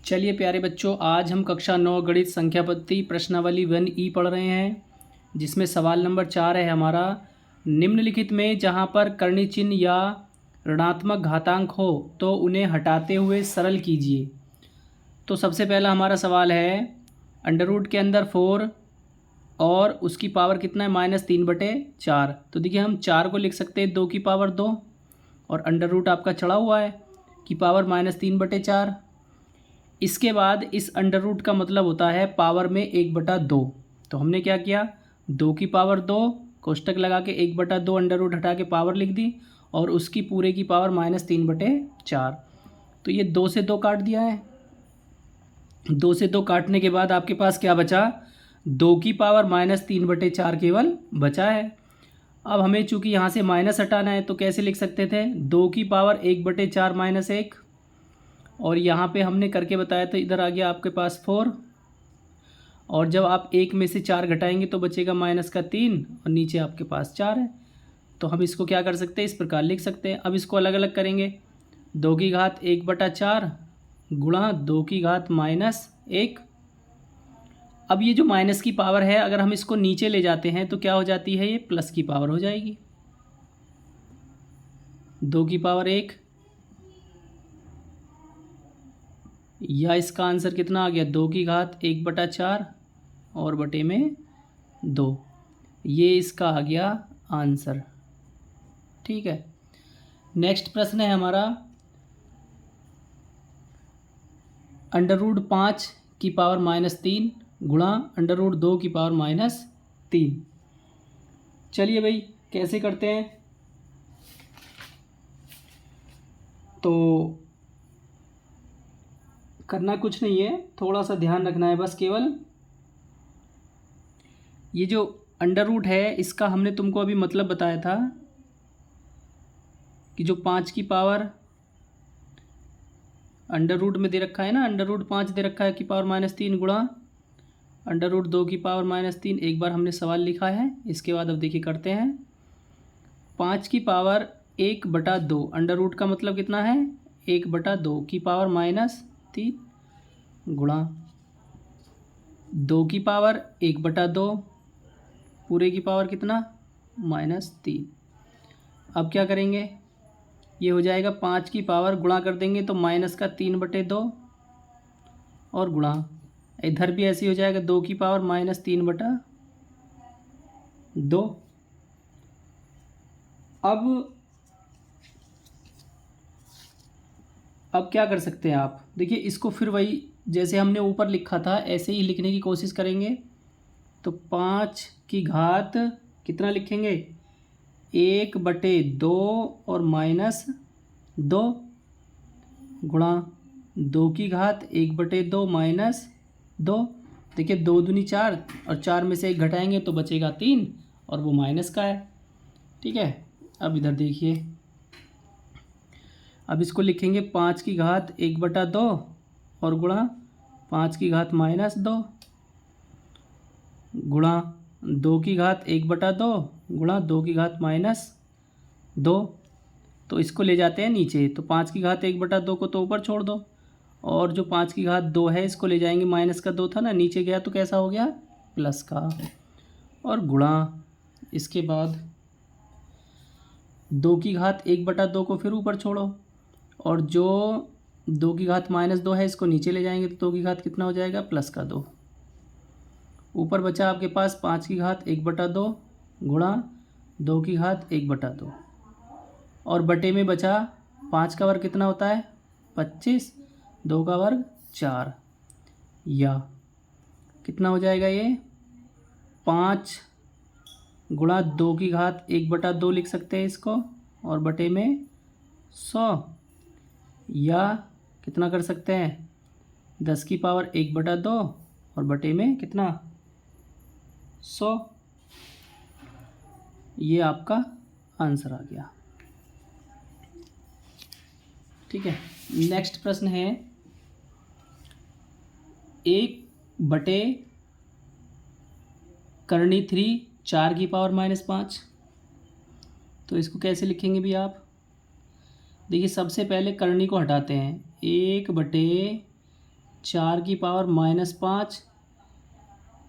चलिए प्यारे बच्चों, आज हम कक्षा 9 गणित संख्या पद्धति प्रश्नावली 1E पढ़ रहे हैं, जिसमें सवाल नंबर 4 है हमारा। निम्नलिखित में जहां पर कर्ण चिन्ह या ऋणात्मक घातांक हो तो उन्हें हटाते हुए सरल कीजिए। तो सबसे पहला हमारा सवाल है, अंडर रूट के अंदर 4 और उसकी पावर कितना है -3/4। तो देखिए हम 4 को लिख सकते हैं 2 की पावर 2 और अंडर रूट आपका चढ़ा हुआ है कि पावर -3/4। इसके बाद इस अंडर रूट का मतलब होता है पावर में 1/2। तो हमने क्या किया, 2 की पावर 2 कोष्टक लगा के 1/2 अंडर रूट हटा के पावर लिख दी और उसकी पूरे की पावर -3/4। तो ये 2 से 2 काट दिया है। 2 से 2 काटने के बाद आपके पास क्या बचा, 2 की पावर -3/4 केवल बचा है। अब हमें चूंकि यहाँ से माइनस हटाना है तो कैसे लिख सकते थे, 2 की पावर 1/4 -1 और यहाँ पे हमने करके बताया तो इधर आ गया आपके पास 4 और जब आप 1 में से 4 घटाएंगे तो बचेगा -3 और नीचे आपके पास 4 है। तो हम इसको क्या कर सकते हैं, इस प्रकार लिख सकते हैं। अब इसको अलग अलग करेंगे, 2 की घात 1/4 गुणा 2 की घात -1। अब ये जो माइनस की पावर है अगर हम इसको नीचे ले जाते हैं तो क्या हो जाती है, ये प्लस की पावर हो जाएगी। 2 की पावर 1 या इसका आंसर कितना आ गया, 2 की घात 1/4 और बटे में 2। ये इसका आ गया आंसर। ठीक है, नेक्स्ट प्रश्न है हमारा, अंडर रूट 5 की पावर -3 गुणा अंडर रूट 2 की पावर -3। चलिए भाई कैसे करते हैं, तो करना कुछ नहीं है, थोड़ा सा ध्यान रखना है बस केवल। ये जो अंडर रूट है इसका हमने तुमको अभी मतलब बताया था कि जो 5 की पावर अंडर रूट में दे रखा है ना, अंडर रूट 5 दे रखा है की पावर -3 गुणा अंडर रूट 2 की पावर -3। एक बार हमने सवाल लिखा है, इसके बाद अब देखिए करते हैं। 5 की पावर 1/2 अंडर रूट का मतलब कितना है, 1/2 की पावर -3 गुणा 2 की पावर 1/2 पूरे की पावर कितना -3। अब क्या करेंगे, ये हो जाएगा 5 की पावर गुणा कर देंगे तो -3/2 और गुणा इधर भी ऐसे ही हो जाएगा 2 की पावर -3/2। अब क्या कर सकते हैं आप, देखिए इसको फिर वही जैसे हमने ऊपर लिखा था ऐसे ही लिखने की कोशिश करेंगे। तो 5 की घात कितना लिखेंगे, 1/2 और -2 गुणा 2 की घात 1/2 -2। देखिए 2 दूनी 4 और 4 में से 1 घटाएंगे तो बचेगा 3 और वो माइनस का है। ठीक है, अब इधर देखिए, अब इसको लिखेंगे 5 की घात 1/2 और गुणा 5 की घात -2 गुणा 2 की घात 1/2 गुणा 2 की घात -2। तो इसको ले जाते हैं नीचे, तो 5 की घात 1/2 को तो ऊपर छोड़ दो और जो 5 की घात 2 है इसको ले जाएंगे, माइनस का 2 था ना, नीचे गया तो कैसा हो गया, प्लस का। और गुणा इसके बाद 2 की घात 1/2 को फिर ऊपर छोड़ो और जो 2 की घात -2 है इसको नीचे ले जाएंगे तो 2 की घात कितना हो जाएगा, प्लस का 2। ऊपर बचा आपके पास 5 की घात 1/2 गुणा 2 की घात 1/2 और बटे में बचा 5 का वर्ग कितना होता है 25, 2 का वर्ग 4, या कितना हो जाएगा ये 5 गुणा 2 की घात 1/2 लिख सकते हैं इसको और बटे में 100, या कितना कर सकते हैं 10 की पावर 1/2 और बटे में कितना 100। ये आपका आंसर आ गया। ठीक है, नेक्स्ट प्रश्न है, 1/3 4 की पावर -5। तो इसको कैसे लिखेंगे भी आप, देखिए सबसे पहले करनी को हटाते हैं, 1/3 4 की पावर -5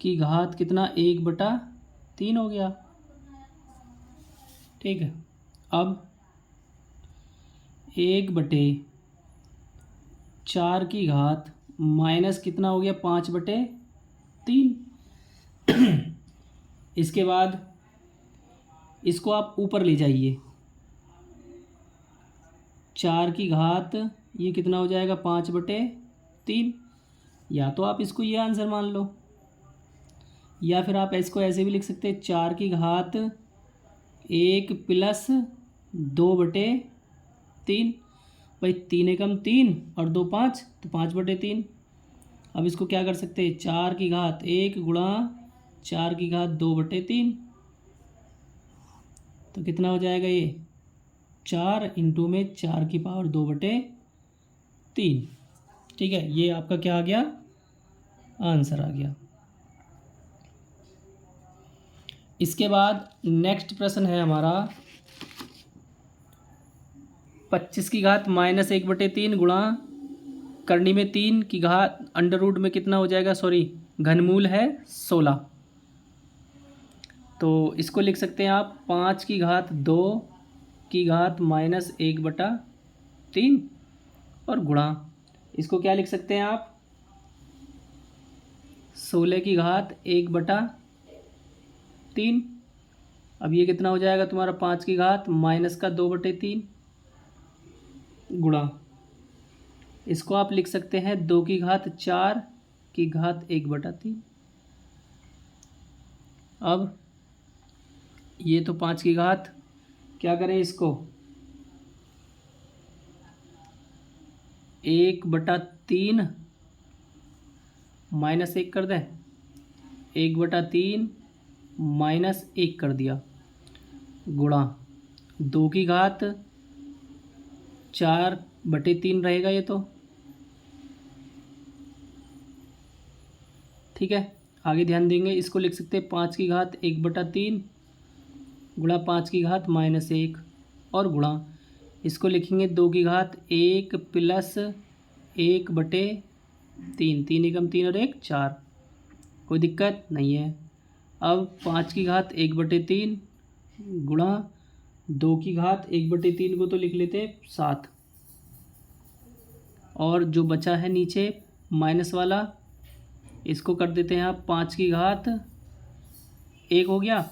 की घात कितना 1/3 हो गया। ठीक है, अब 1/4 की घात माइनस कितना हो गया 5/3। इसके बाद इसको आप ऊपर ले जाइए, 4 की घात ये कितना हो जाएगा 5/3। या तो आप इसको ये आंसर मान लो, या फिर आप इसको ऐसे भी लिख सकते हैं 4 की घात 1 + 2/3। भाई 3 एकम 3 और 2 5, तो 5/3। अब इसको क्या कर सकते हैं, 4 की घात 1 गुणा 4 की घात 2/3, तो कितना हो जाएगा ये 4 इंटू में 4 की पावर 2/3। ठीक है, ये आपका क्या आ गया, आंसर आ गया। इसके बाद नेक्स्ट प्रश्न है हमारा 25 की घात -1/3 गुणा करनी में 3 की घात अंडर रूट में कितना हो जाएगा, सॉरी घनमूल है 16। तो इसको लिख सकते हैं आप 5 की घात 2 की घात -1/3 और गुणा इसको क्या लिख सकते हैं आप 16 की घात 1/3। अब ये कितना हो जाएगा तुम्हारा 5 की घात -2/3 गुणा इसको आप लिख सकते हैं 2 की घात 4 की घात 1/3। अब ये तो 5 की घात क्या करें इसको 1/3 -1 कर दें, 1/3 -1 कर दिया गुणा 2 की घात 4/3 रहेगा ये तो। ठीक है, आगे ध्यान देंगे, इसको लिख सकते हैं 5 की घात 1/3 गुणा 5 की घात -1 और गुणा इसको लिखेंगे 2 की घात 1 + 1/3, 3 एकम 3 और 1 4, कोई दिक्कत नहीं है। अब 5 की घात 1/3 गुणा 2 की घात 1/3 को तो लिख लेते हैं 7, और जो बचा है नीचे माइनस वाला इसको कर देते हैं आप 5 की घात 1 हो गया,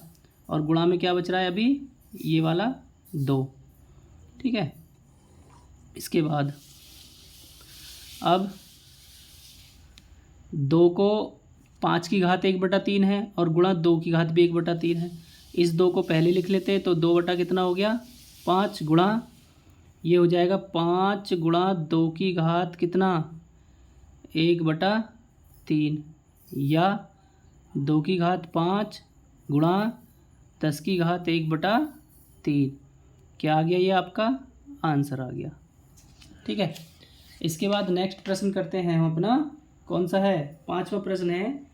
और गुणा में क्या बच रहा है अभी ये वाला 2। ठीक है, इसके बाद अब 2 को 5 की घात 1/3 है और गुणा 2 की घात भी 1/3 है, इस 2 को पहले लिख लेते हैं, तो 2 बटा कितना हो गया 5 गुणा ये हो जाएगा 5 गुणा 2 की घात कितना 1/3 या 2 की घात 5 गुणा 10 की घात 1/3। क्या आ गया, ये आपका आंसर आ गया। ठीक है, इसके बाद नेक्स्ट प्रश्न करते हैं हम अपना, कौन सा है 5वां प्रश्न है,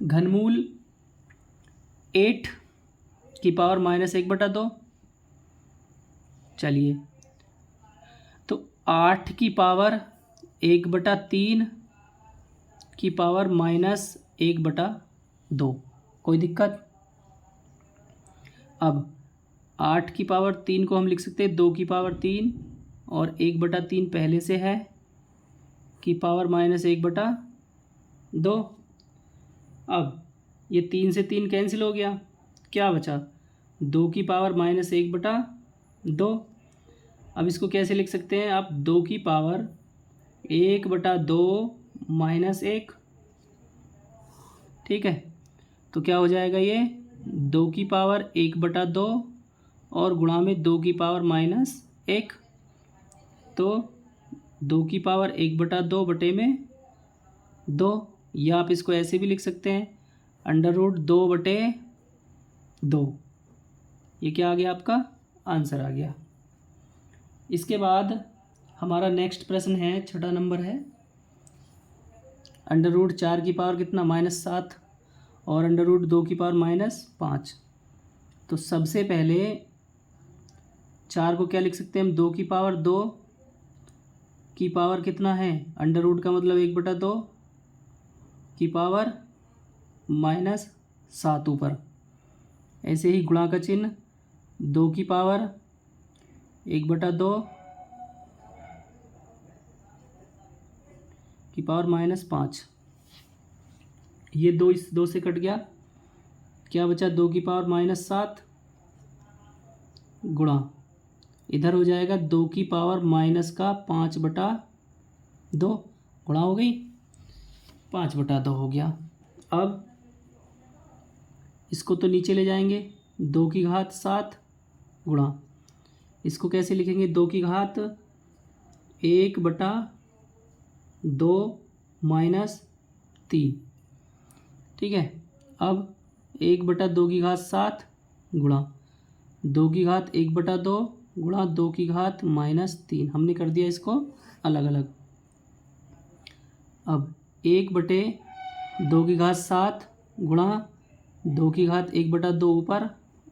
घनमूल 8 की पावर -1/2। चलिए, तो 8 की पावर 1/3 की पावर -1/2, कोई दिक्कत। अब 8 की पावर 3 को हम लिख सकते हैं 2 की पावर 3 और 1/3 पहले से है की पावर -1/2। अब ये 3 से 3 कैंसिल हो गया, क्या बचा 2 की पावर -1/2। अब इसको कैसे लिख सकते हैं आप 2 की पावर 1/2 -1। ठीक है, तो क्या हो जाएगा ये 2 की पावर 1/2 और गुणा में 2 की पावर -1, तो 2 की पावर 1/2 बटे में 2, या आप इसको ऐसे भी लिख सकते हैं √2/2। ये क्या आ गया आपका आंसर आ गया। इसके बाद हमारा नेक्स्ट प्रश्न है 6ठा नंबर है, √4 की पावर कितना -7 और √2 की पावर -5। तो सबसे पहले 4 को क्या लिख सकते हैं हम 2 की पावर 2 की पावर कितना है, अंडर रूट का मतलब 1/2 की पावर -7 ऊपर। ऐसे ही गुणा का चिन्ह 2 की पावर 1/2 की पावर -5। ये 2 इस 2 से कट गया, क्या बचा, 2 की पावर -7 गुणा इधर हो जाएगा 2 की पावर -5/2 गुणा हो गई 5/2 हो गया। अब इसको तो नीचे ले जाएंगे, 2 की घात 7 गुणा, इसको कैसे लिखेंगे, 2 की घात 1/2 -3। ठीक है, अब 1/2 की घात 7 गुणा 2 की घात 1/2 गुणा 2 की घात -3। हमने कर दिया इसको अलग अलग। अब 1/2 की घात 7 गुणा 2 की घात 1/2 ऊपर,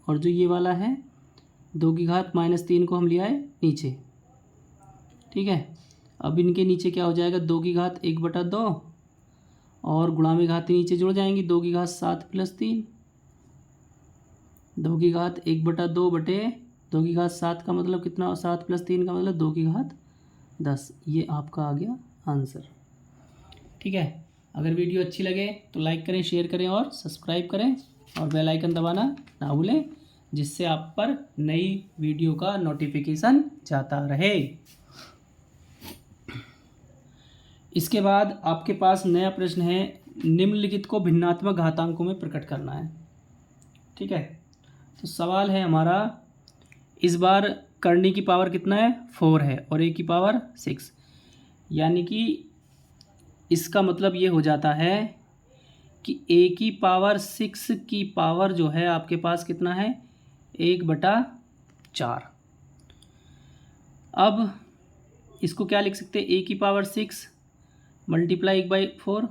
और जो ये वाला है 2 की घात -3 को हम ले आए नीचे। ठीक है, अब इनके नीचे क्या हो जाएगा, 2 की घात 1/2 और गुणा में घात नीचे जुड़ जाएंगी, 2 की घात 7 + 3, 2 की घात 1/2 बटे 2 की घात 7 का मतलब कितना, 7 + 3 का मतलब 2 की घात 10। ये आपका आ गया आंसर। ठीक है, अगर वीडियो अच्छी लगे तो लाइक करें, शेयर करें और सब्सक्राइब करें, और बेल आइकन दबाना ना भूलें, जिससे आप पर नई वीडियो का नोटिफिकेशन जाता रहे। इसके बाद आपके पास नया प्रश्न है, निम्नलिखित को भिन्नात्मक घातांकों में प्रकट करना है। ठीक है, तो सवाल है हमारा, इस बार करनी की पावर कितना है, 4 है, और ए की पावर 6, यानी कि इसका मतलब ये हो जाता है कि ए की पावर 6 की पावर जो है आपके पास कितना है, 1/4। अब इसको क्या लिख सकते हैं, ए की पावर 6 मल्टीप्लाई 1/4,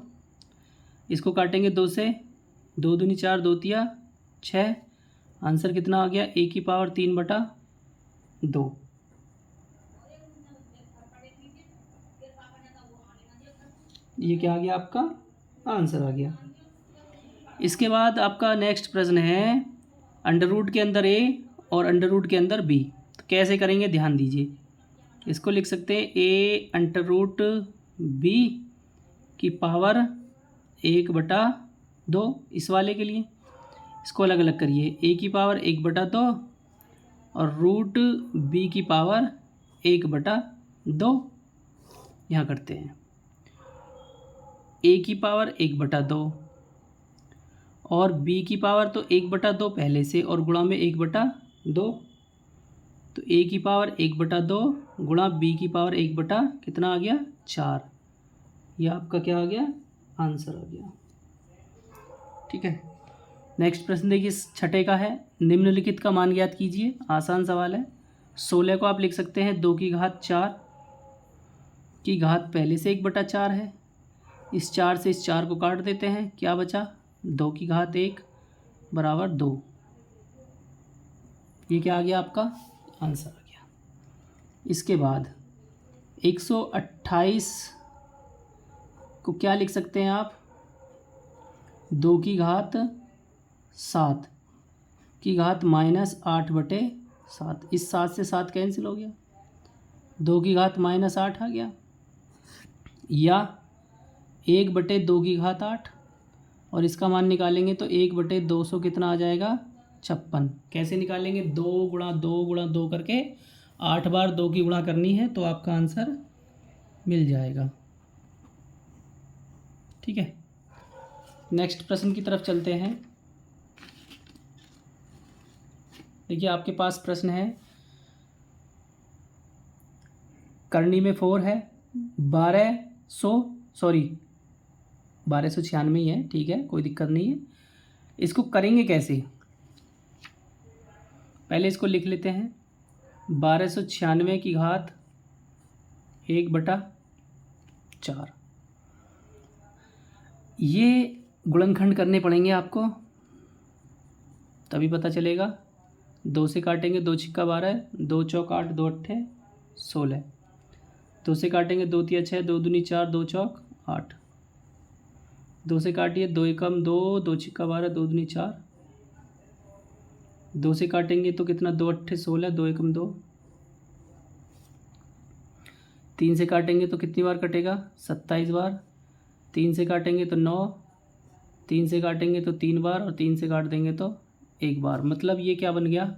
इसको काटेंगे 2 से, 2 दूनी 4, 2 तिया 6, आंसर कितना आ गया, ए की पावर 3/2। ये क्या आ गया, आपका आंसर आ गया। इसके बाद आपका नेक्स्ट प्रश्न है, अंडर रूट के अंदर ए और अंडर रूट के अंदर बी, तो कैसे करेंगे ध्यान दीजिए। इसको लिख सकते हैं ए अंडर रूट बी की पावर 1/2, इस वाले के लिए इसको अलग अलग करिए, ए की पावर 1/2 और रूट बी की पावर 1/2 यहाँ करते हैं। ए की पावर 1/2 और बी की पावर तो 1/2 पहले से, और गुणा में 1/2, तो ए की पावर 1/2 गुणा बी की पावर 1 कितना आ गया, 4। यह आपका क्या आ गया, आंसर आ गया। ठीक है, नेक्स्ट प्रश्न देखिए, छठे का है, निम्नलिखित का मान ज्ञात कीजिए। आसान सवाल है। 16 को आप लिख सकते हैं 2 की घात 4 की घात पहले से 1/4 है, इस 4 से इस 4 को काट देते हैं, क्या बचा, 2 की घात 1 बराबर 2। ये क्या आ गया, आपका आंसर आ गया। इसके बाद 128 को क्या लिख सकते हैं आप, 2 की घात 7 की घात -8/7, इस 7 से 7 कैंसिल हो गया, 2 की घात -8 आ गया, या 1/2 की घात 8, और इसका मान निकालेंगे तो 1/200 कितना आ जाएगा, 56। कैसे निकालेंगे, 2 × 2 × 2 करके 8 बार 2 की गुणा करनी है, तो आपका आंसर मिल जाएगा। ठीक है, नेक्स्ट प्रश्न की तरफ चलते हैं। देखिए आपके पास प्रश्न है, करनी में 4 है, 1296 ही है, ठीक है, कोई दिक्कत नहीं है। इसको करेंगे कैसे, पहले इसको लिख लेते हैं, 1296 की घात 1/4। ये गुणनखंड करने पड़ेंगे आपको, तभी पता चलेगा। 2 से काटेंगे, 2 × 6 = 12, 2 × 4 = 8, 2 × 8 = 16, 2 से काटेंगे 2 तिया 6, 2 दूनी 4, 2 चौक 8। 2 से काटिए 2 एकम 2, 2 छिक्का 12, 2 दूनी 4। 2 से काटेंगे तो कितना 2 अट्ठे 16, 2 एकम 2। 3 से काटेंगे तो कितनी बार कटेगा 27 बार। 3 से काटेंगे तो 9, 3 से काटेंगे तो 3 बार और 3 से काट देंगे तो 1 बार। मतलब ये क्या बन गया,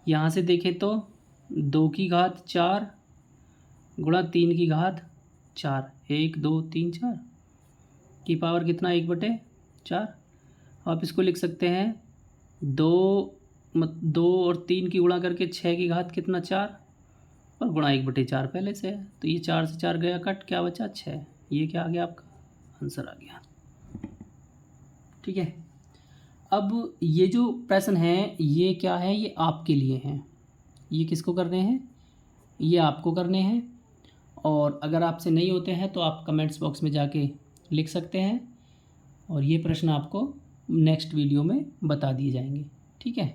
यहाँ से देखें तो 2 की घात 4 गुणा 3 की घात 4, 1 2 3 4 की पावर कितना 1/4। आप इसको लिख सकते हैं 2 और 3 की गुणा करके 6 की घात कितना 4 और गुणा 1/4 पहले से है, तो ये 4 से 4 गया कट, क्या बचा 6। ये क्या आ गया आपका आंसर आ गया। ठीक है, अब ये जो प्रश्न है ये क्या है, ये आपके लिए हैं। ये किसको करने हैं, ये आपको करने हैं। और अगर आपसे नहीं होते हैं तो आप कमेंट्स बॉक्स में जाके लिख सकते हैं और ये प्रश्न आपको नेक्स्ट वीडियो में बता दिए जाएंगे। ठीक है।